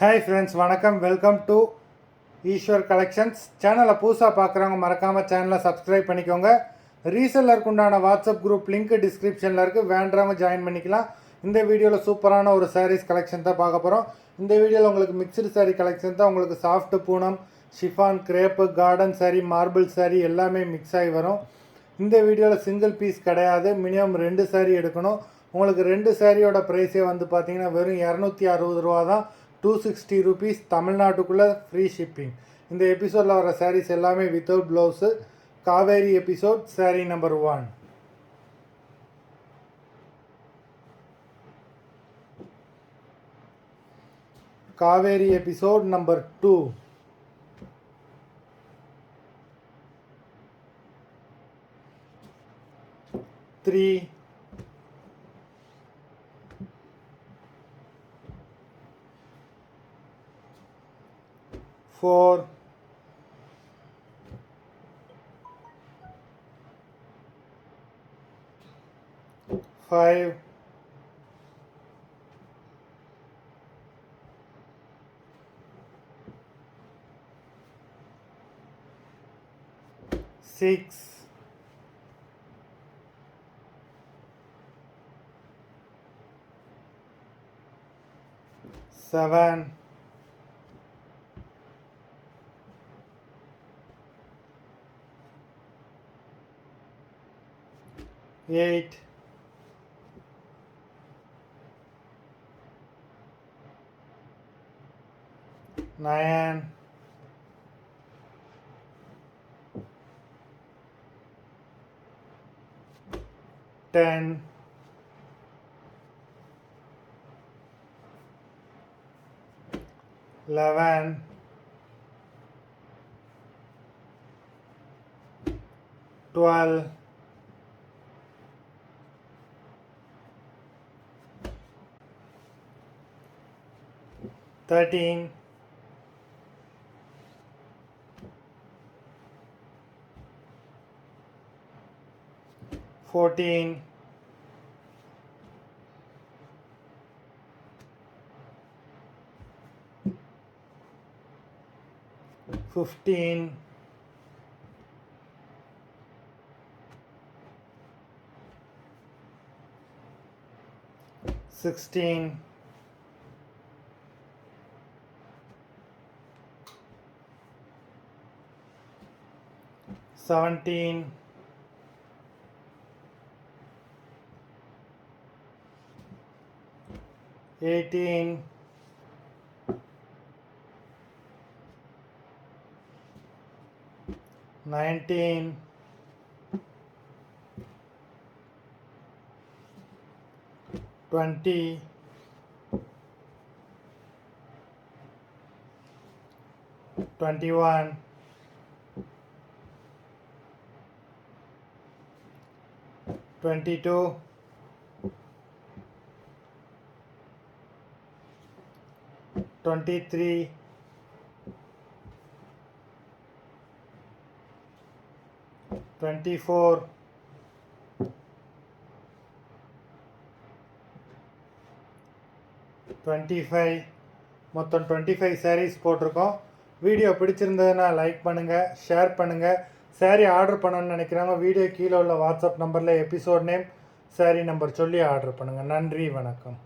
Hi friends, வணக்கம். Welcome to Eswar collections. சேனலை புதுசாக பார்க்குறவங்க மறக்காமல் சேனலை சப்ஸ்கிரைப் பண்ணிக்கோங்க. ரீசெல்லருக்கு உண்டான வாட்ஸ்அப் குரூப் லிங்க் டிஸ்கிரிப்ஷனில் இருக்குது, வேண்டவங்க ஜாயின் பண்ணிக்கலாம். இந்த வீடியோவில் சூப்பரான ஒரு சாரீஸ் கலெக்ஷன் தான் பார்க்க போகிறோம். இந்த வீடியோவில் உங்களுக்கு மிக்சடு சாரீ கலெக்ஷன் தான். உங்களுக்கு soft Poonam, chiffon, crepe, garden sari, marble sari எல்லாமே மிக்ஸ் ஆகி வரும். இந்த வீடியோவில் சிங்கிள் பீஸ் கிடையாது, மினிமம் 2 சாரீ எடுக்கணும். உங்களுக்கு 2 சாரியோட ப்ரைஸே வந்து பார்த்தீங்கன்னா வெறும் 260 ரூபா தான். 260 rupees தமிழ்நாட்டுக்குள்ளே ஃப்ரீ ஷிப்பிங். இந்த எபிசோடில் வர சாரீஸ் எல்லாமே without blouse. Kaveri episode sari number 1. Kaveri episode number 2. 3, 4, 5, 6, 7, 8, 9, 10, 11, 12, 13, 14, 15, 16, 17, 18, 19, 20, 21, 22, 23, 24, 25. மொத்தம் 25 சாரீஸ் போட்டிருக்கோம். வீடியோ பிடிச்சிருந்ததுன்னா லைக் பண்ணுங்கள், ஷேர் பண்ணுங்கள். சாரீ ஆர்டர் பண்ணணும்னு நினைக்கிறாங்க, வீடியோ கீழே உள்ள வாட்ஸ்அப் நம்பரில் எபிசோட் நேம், சாரீ நம்பர் சொல்லி ஆர்டர் பண்ணுங்கள். நன்றி, வணக்கம்.